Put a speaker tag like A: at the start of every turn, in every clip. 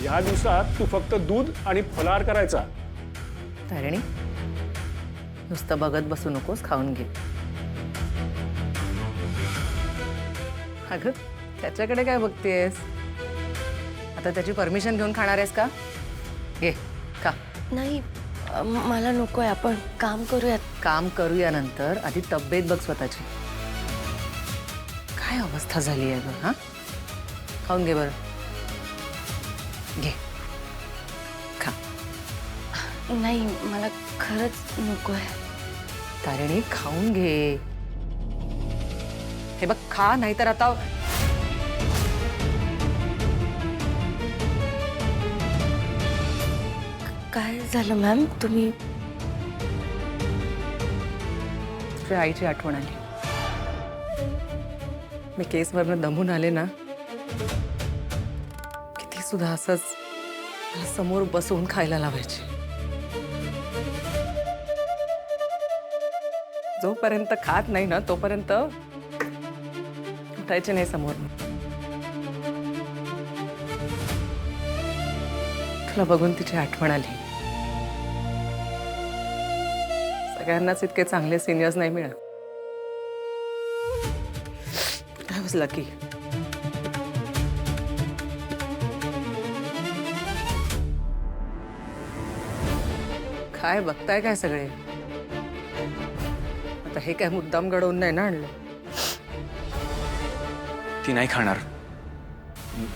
A: या दिवसात तू फक्त दूध आणि फलाहार करायचा.
B: तारिणी, नुसतं बघत बसू नकोस, खाऊन घे. अगं त्याच्याकडे काय बघतेस? आता त्याची परमिशन घेऊन खाणार आहेस का? घे खा.
C: नाही, मला नकोय. आपण काम करूयात.
B: काम करूया नंतर, आधी तब्येत बघ स्वतःची. काय अवस्था झाली आहे गं? हा, खाऊन घे बरं. घे खा.
C: नाही, मला खरंच नकोय.
B: तारिणी, खाऊन घे. हे बघ, खा, नाहीतर आता
C: काय झालं मॅम? तुम्ही
B: तुझ्या आईची आठवण आली. मी केसवरनं दमून आले ना, किती सुद्धा असंच मला समोर बसवून खायला लावायची. जोपर्यंत खात नाही ना तोपर्यंत उठायचे नाही समोर. तुला बघून तिची आठवण आली. सगळ्यांनाच इतके चांगले सिनियर्स नाही मिळत. I was lucky. काय बघताय काय सगळे? आता हे काय मुद्दाम घडवून नाही ना आणलं?
D: ती नाही खाणार,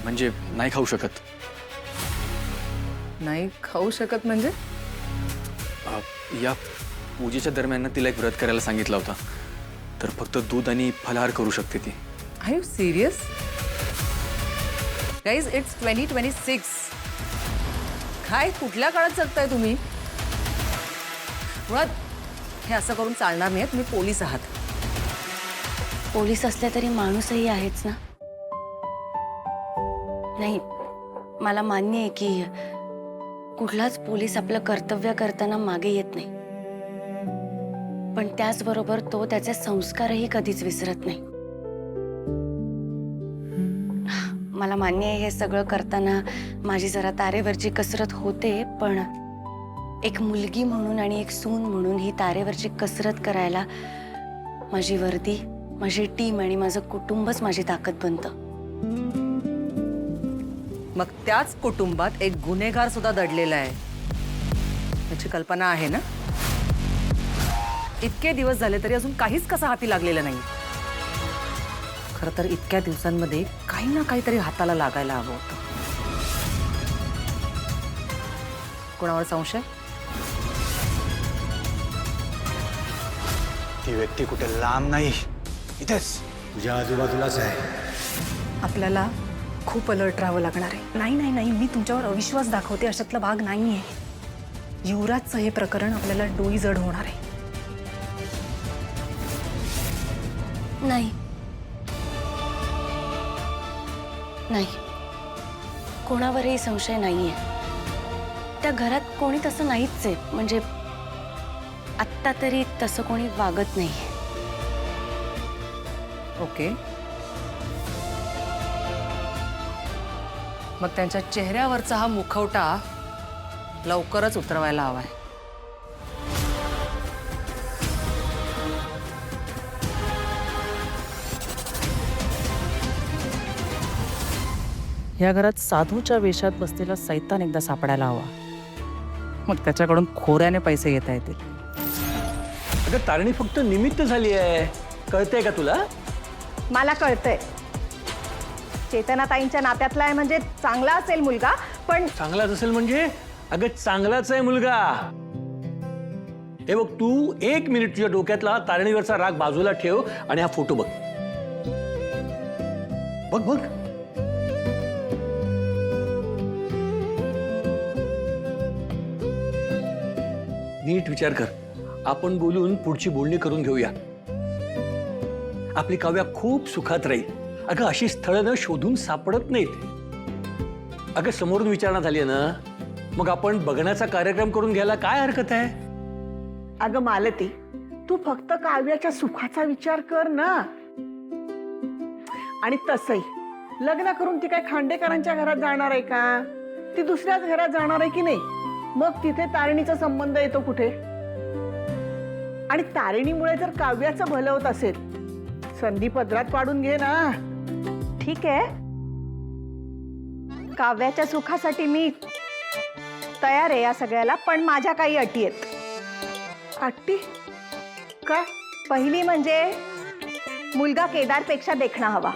D: म्हणजे नाही खाऊ शकत.
B: नाही खाऊ शकत म्हणजे?
D: या पूजेच्या दरम्यान तिला एक व्रत करायला सांगितलं होतं, तर फक्त दूध आणि फलाहार करू शकते ती.
B: Are you serious? Guys, it's 2026. काय कुठल्या काळात जगताय तुम्ही? मुळात हे असं करून चालणार नाही. तुम्ही पोलीस आहात.
C: पोलीस असले तरी माणूसही आहेच ना. नाही, मला मान्य आहे की कुठलाच पोलीस आपलं कर्तव्य करताना मागे येत नाही, पण त्याचबरोबर तो त्याचे संस्कारही कधीच विसरत नाही. मला मान्य आहे हे सगळं करताना माझी जरा तारेवरची कसरत होते, पण एक मुलगी म्हणून आणि एक सून म्हणून ही तारेवरची कसरत करायला माझी वर्दी, माझी टीम आणि माझं कुटुंबच माझी ताकद बनतं.
B: मग त्याच कुटुंबात एक गुन्हेगार सुद्धा दडलेला आहे. त्याची कल्पना आहे ना? इतके दिवस झाले तरी अजून काहीच कसा हाती लागलेला नाही. खरं तर इतक्या दिवसांमध्ये काही ना काहीतरी हाताला लागायला हवं होतं. कोणावर संशय?
E: ती व्यक्ती कुठे लांब नाही, इथेच तुझ्या आजूबाजूलाच आहे.
F: आपल्याला खूप अलर्ट राहावं लागणार आहे. नाही नाही नाही, मी तुमच्यावर अविश्वास दाखवते अशातला भाग नाहीये. युवराजचं हे प्रकरण आपल्याला डोईजड होणार आहे.
C: नाही नाही, कोणावरही संशय नाहीये. त्या घरात कोणी तसं नाहीच आहे. म्हणजे आत्ता तरी तसं कोणी वागत नाही.
B: ओके, मग त्यांच्या चेहऱ्यावरचा हा मुखवटा लवकरच उतरवायला हवाय. या घरात साधूच्या वेशात बसलेला सैतान एकदा सापडायला हवा. मग त्याच्याकडून खोऱ्याने पैसे घेता येतील.
A: अगं तारिणी फक्त निमित्त झाली आहे, कळतंय का तुला?
F: मला कळतंय चेतनाताईंच्या नात्यातला आहे म्हणजे चांगला असेल मुलगा, पण
A: चांगलाच असेल म्हणजे? अगं चांगलाच आहे मुलगा. हे बघ, तू 1 मिनिट तुझ्या डोक्यातला तारिणीवरचा राग बाजूला ठेव आणि हा फोटो बघ. बघ बघ. नीट विचार कर. आपण बोलून पुढची बोलणी करून घेऊया. आपली काव्या खूप सुखात राहील. अगं अशी स्थळं ना शोधून सापडत नाहीत. अगं समोरून विचारणा झाली ना, मग आपण बघण्याचा कार्यक्रम करून घ्यायला काय हरकत आहे?
G: अगं मालती, तू फक्त काव्याच्या सुखाचा विचार कर ना. आणि तसंही लग्न करून ती काय खांडेकरांच्या घरात जाणार आहे का? ती दुसऱ्याच घरात जाणार आहे की नाही? मग तिथे तारिणीचा संबंध येतो कुठे? आणि तारिणीमुळे जर काव्याचं भलं होत असेल, संधी पदरात पाडून घे ना.
H: ठीक आहे, काव्याच्या सुखासाठी मी तयार आहे या सगळ्याला, पण माझ्या काही अटी आहेत.
G: अट्टी काय?
H: पहिली म्हणजे मुलगा केदारपेक्षा देखणा हवा.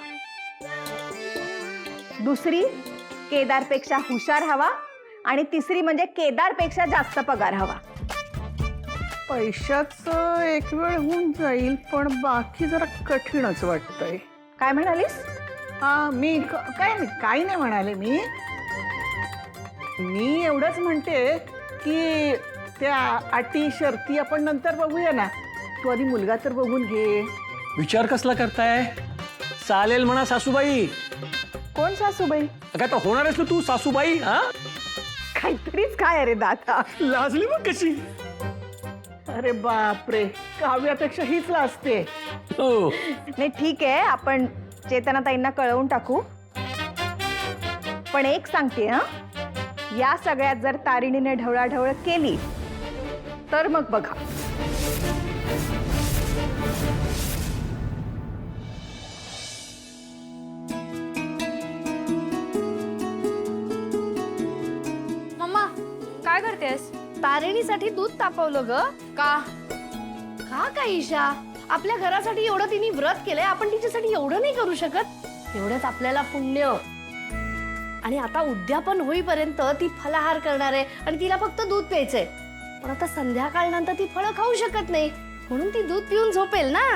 H: दुसरी, केदारपेक्षा हुशार हवा. आणि तिसरी म्हणजे केदारपेक्षा जास्त पगार हवा.
G: पैशाचं एक वेळ होऊन जाईल, पण बाकी जरा कठीणच वाटतंय.
H: काय म्हणालीस?
G: मी काही नाही म्हणाले. मी एवढंच म्हणते की त्या अटी शर्ती आपण नंतर बघूया ना. तू आधी मुलगा तर बघून घे.
A: विचार कसला करताय? चालेल म्हणा सासूबाई.
H: कोण सासूबाई?
A: अगं आता होणारच ना तू सासूबाई. हा,
H: काहीतरीच काय रे दादा.
A: लाजली मग कशी?
G: अरे बापरे, काव्यापेक्षा हीच लाजते.
A: हो,
H: नाही ठीक आहे, आपण चेतनाताईंना कळवून टाकू. पण एक सांगते हा, या सगळ्यात जर तारिणीने ढवळाढवळ केली तर मग बघा.
I: मम्मा काय करतेस?
C: तारिणीसाठी दूध तापवलं ग.
I: का?
C: का काय ईशा, आपल्या घरासाठी एवढं तिने व्रत केलंय, आपण तिच्यासाठी एवढं नाही करू शकत? एवढंच आपल्याला पुण्य. आणि आता उद्यापन होईपर्यंत ती फलाहार करणार आहे आणि तिला फक्त दूध प्यायचंय. पण आता संध्याकाळनंतर ती फळं खाऊ शकत नाही, म्हणून ती दूध पिऊन झोपेल ना.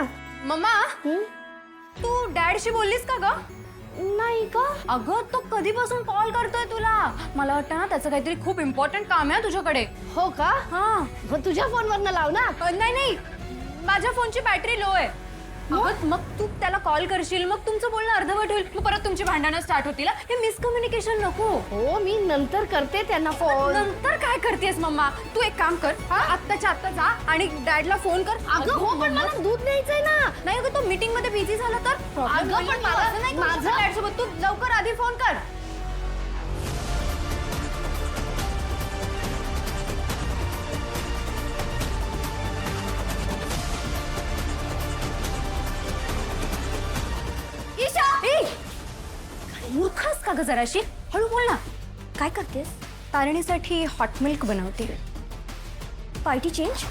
I: मम्मा तू डॅडशी बोललीस का ग?
C: नाही का?
I: अगं तो कधीपासून कॉल करतोय तुला. मला वाटतं ना त्याचं काहीतरी खूप इम्पॉर्टंट काम आहे तुझ्याकडे.
C: हो का?
I: हा.
C: मग तुझ्या फोनवरनं लाव ना.
I: नाही, माझ्या फोनची बॅटरी लो आहे. मग तू त्याला कॉल करशील, मग तुमचं बोलणं अर्धवट होईल, मग परत तुमची भांडणं स्टार्ट होतील. हे मिसकम्युनिकेशन नको.
C: हो, मी नंतर करते त्यांना फोन.
I: नंतर काय करतेस मम्मा? तू एक काम कर, आत्ताच्या आत्ता जा आणि डॅडला फोन कर.
C: अगं हो, पण मला दूध न्यायचंय ना.
I: नाही अगं, तो मीटिंग मध्ये बिझी झाला तर.
C: अगं, पण मला
I: नाही
C: माझं
I: डॅड सोबत. तू लवकर आधी फोन कर. मूर्खस का ग जराशी? हळू बोल ना.
C: काय करतेस?
I: तारिणीसाठी हॉट मिल्क बनवते.
C: Party change?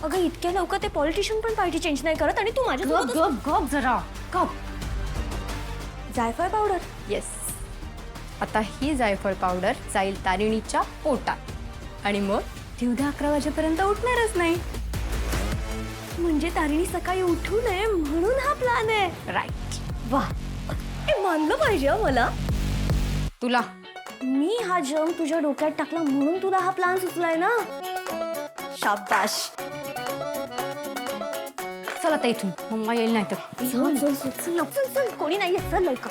C: अगं इतक्या लवकर ते पॉलिटिशियन पण पार्टी चेंज नाही करत आणि तू माझ्या
I: गप जरा गप.
C: जायफळ पावडर.
I: येस, आता ही जायफळ पावडर जाईल तारिणीच्या पोटात आणि मग ती उद्या 11 वाजेपर्यंत उठणारच नाही.
C: म्हणजे तारिणी सकाळी उठू नये म्हणून हा प्लॅन आहे.
I: राईट.
C: वाह, हे मानलं पाहिजे हं मला.
I: तुला
C: मी हा जम तुझ्या डोक्यात टाकला म्हणून तुला हा प्लॅन सुचलाय ना. शाबाश.
I: चल आता इथून, मम्मा येईल नाही तर.
C: चल कोणी नाहीये, चल लवकर.